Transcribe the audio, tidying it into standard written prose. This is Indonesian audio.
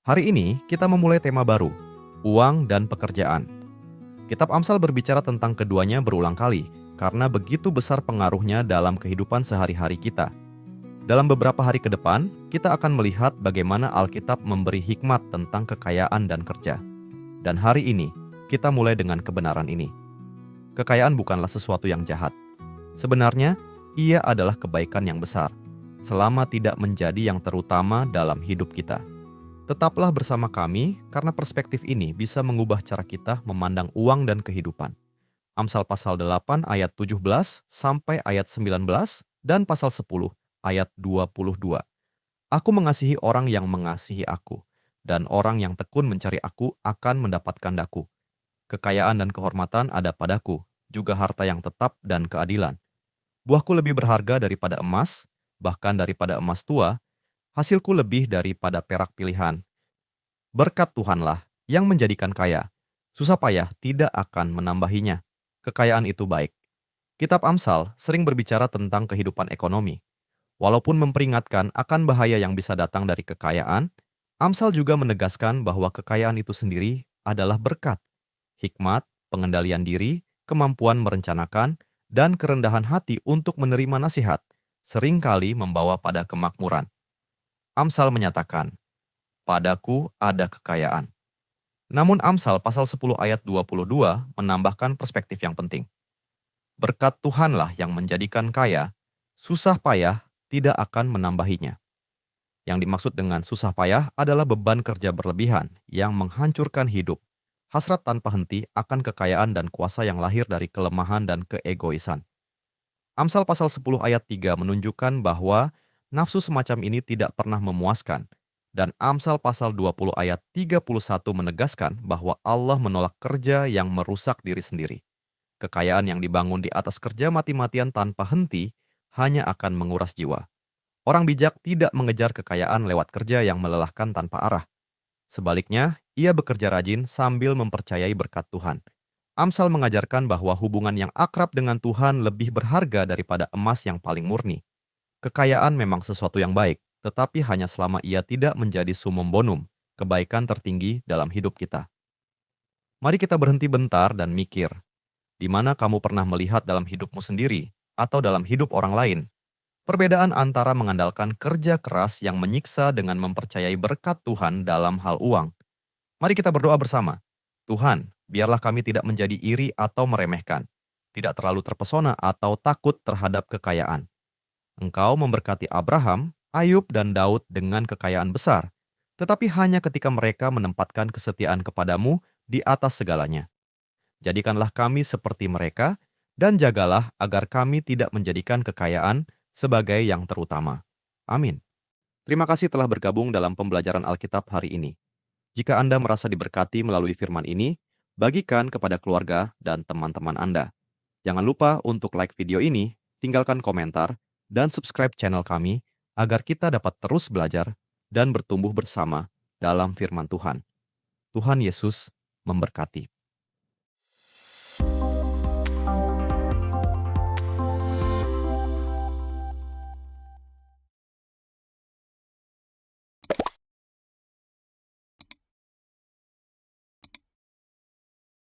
Hari ini kita memulai tema baru, uang dan pekerjaan. Kitab Amsal berbicara tentang keduanya berulang kali, karena begitu besar pengaruhnya dalam kehidupan sehari-hari kita. Dalam beberapa hari ke depan, kita akan melihat bagaimana Alkitab memberi hikmat tentang kekayaan dan kerja. Dan hari ini, kita mulai dengan kebenaran ini. Kekayaan bukanlah sesuatu yang jahat. Sebenarnya, ia adalah kebaikan yang besar, selama tidak menjadi yang terutama dalam hidup kita. Tetaplah bersama kami karena perspektif ini bisa mengubah cara kita memandang uang dan kehidupan. Amsal pasal 8 ayat 17 sampai ayat 19 dan pasal 10 ayat 22. Aku mengasihi orang yang mengasihi aku, dan orang yang tekun mencari aku akan mendapatkan daku. Kekayaan dan kehormatan ada padaku, juga harta yang tetap dan keadilan. Buahku lebih berharga daripada emas, bahkan daripada emas tua, hasilku lebih daripada perak pilihan. Berkat Tuhanlah yang menjadikan kaya. Susah payah tidak akan menambahinya. Kekayaan itu baik. Kitab Amsal sering berbicara tentang kehidupan ekonomi. Walaupun memperingatkan akan bahaya yang bisa datang dari kekayaan, Amsal juga menegaskan bahwa kekayaan itu sendiri adalah berkat. Hikmat, pengendalian diri, kemampuan merencanakan, dan kerendahan hati untuk menerima nasihat seringkali membawa pada kemakmuran. Amsal menyatakan, "Padaku ada kekayaan." Namun Amsal pasal 10 ayat 22 menambahkan perspektif yang penting. Berkat Tuhanlah yang menjadikan kaya, susah payah tidak akan menambahinya. Yang dimaksud dengan susah payah adalah beban kerja berlebihan yang menghancurkan hidup, hasrat tanpa henti akan kekayaan dan kuasa yang lahir dari kelemahan dan keegoisan. Amsal pasal 10 ayat 3 menunjukkan bahwa nafsu semacam ini tidak pernah memuaskan, dan Amsal pasal 20 ayat 31 menegaskan bahwa Allah menolak kerja yang merusak diri sendiri. Kekayaan yang dibangun di atas kerja mati-matian tanpa henti hanya akan menguras jiwa. Orang bijak tidak mengejar kekayaan lewat kerja yang melelahkan tanpa arah. Sebaliknya, ia bekerja rajin sambil mempercayai berkat Tuhan. Amsal mengajarkan bahwa hubungan yang akrab dengan Tuhan lebih berharga daripada emas yang paling murni. Kekayaan memang sesuatu yang baik, tetapi hanya selama ia tidak menjadi summum bonum, kebaikan tertinggi dalam hidup kita. Mari kita berhenti bentar dan mikir, di mana kamu pernah melihat dalam hidupmu sendiri atau dalam hidup orang lain, perbedaan antara mengandalkan kerja keras yang menyiksa dengan mempercayai berkat Tuhan dalam hal uang. Mari kita berdoa bersama. Tuhan, biarlah kami tidak menjadi iri atau meremehkan, tidak terlalu terpesona atau takut terhadap kekayaan. Engkau memberkati Abraham, Ayub, dan Daud dengan kekayaan besar, tetapi hanya ketika mereka menempatkan kesetiaan kepadamu di atas segalanya. Jadikanlah kami seperti mereka, dan jagalah agar kami tidak menjadikan kekayaan sebagai yang terutama. Amin. Terima kasih telah bergabung dalam pembelajaran Alkitab hari ini. Jika Anda merasa diberkati melalui firman ini, bagikan kepada keluarga dan teman-teman Anda. Jangan lupa untuk like video ini, tinggalkan komentar, dan subscribe channel kami agar kita dapat terus belajar dan bertumbuh bersama dalam firman Tuhan. Tuhan Yesus memberkati.